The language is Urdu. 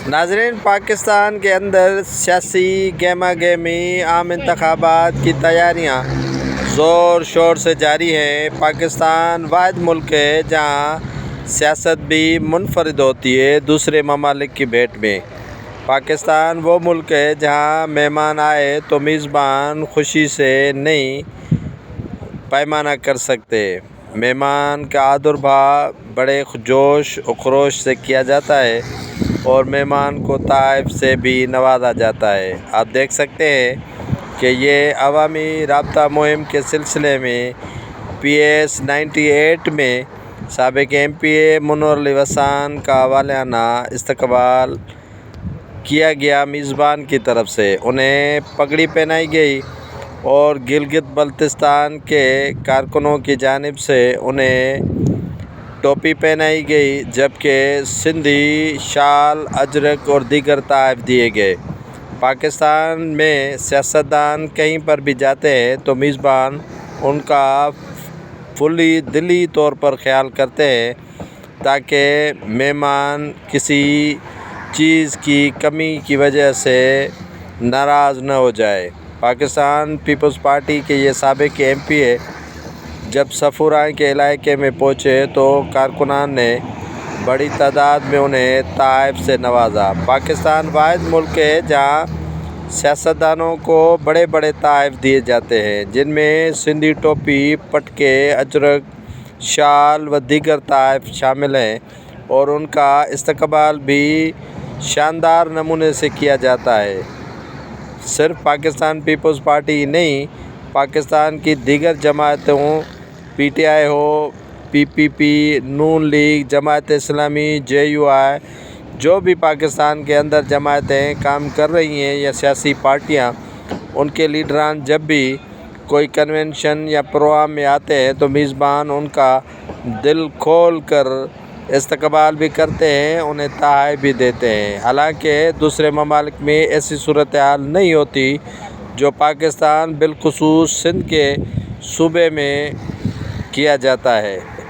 ناظرین، پاکستان کے اندر سیاسی گہما گہمی عام انتخابات کی تیاریاں زور شور سے جاری ہیں۔ پاکستان واحد ملک ہے جہاں سیاست بھی منفرد ہوتی ہے دوسرے ممالک کی بھیٹ میں۔ پاکستان وہ ملک ہے جہاں مہمان آئے تو میزبان خوشی سے نہیں پیمانہ کر سکتے۔ مہمان کا آدر بھا بڑے جوش و خروش سے کیا جاتا ہے اور مہمان کو تحائف سے بھی نوازا جاتا ہے۔ آپ دیکھ سکتے ہیں کہ یہ عوامی رابطہ مہم کے سلسلے میں PS 98 میں سابق MP منور علی وسان کا والہانہ استقبال کیا گیا۔ میزبان کی طرف سے انہیں پگڑی پہنائی گئی اور گلگت بلتستان کے کارکنوں کی جانب سے انہیں ٹوپی پہنائی گئی، جبکہ سندھی شال، اجرک اور دیگر تحائف دیے گئے۔ پاکستان میں سیاستدان کہیں پر بھی جاتے ہیں تو میزبان ان کا فلی دلی طور پر خیال کرتے ہیں تاکہ مہمان کسی چیز کی کمی کی وجہ سے ناراض نہ ہو جائے۔ پاکستان پیپلز پارٹی کے یہ سابق MP جب صفورہ کے علاقے میں پہنچے تو کارکنان نے بڑی تعداد میں انہیں تحائف سے نوازا۔ پاکستان واحد ملک ہے جہاں سیاستدانوں کو بڑے بڑے تحائف دیے جاتے ہیں، جن میں سندھی ٹوپی، پٹکے، اجرک، شال و دیگر تحائف شامل ہیں، اور ان کا استقبال بھی شاندار نمونے سے کیا جاتا ہے۔ صرف پاکستان پیپلز پارٹی ہی نہیں، پاکستان کی دیگر جماعتوں PTI ہو، PPP، نون لیگ، جماعت اسلامی، JUI، جو بھی پاکستان کے اندر جماعتیں کام کر رہی ہیں یا سیاسی پارٹیاں، ان کے لیڈران جب بھی کوئی کنونشن یا پروگرام میں آتے ہیں تو میزبان ان کا دل کھول کر استقبال بھی کرتے ہیں، انہیں تحائف بھی دیتے ہیں۔ حالانکہ دوسرے ممالک میں ایسی صورتحال نہیں ہوتی جو پاکستان بالخصوص سندھ کے صوبے میں کیا جاتا ہے۔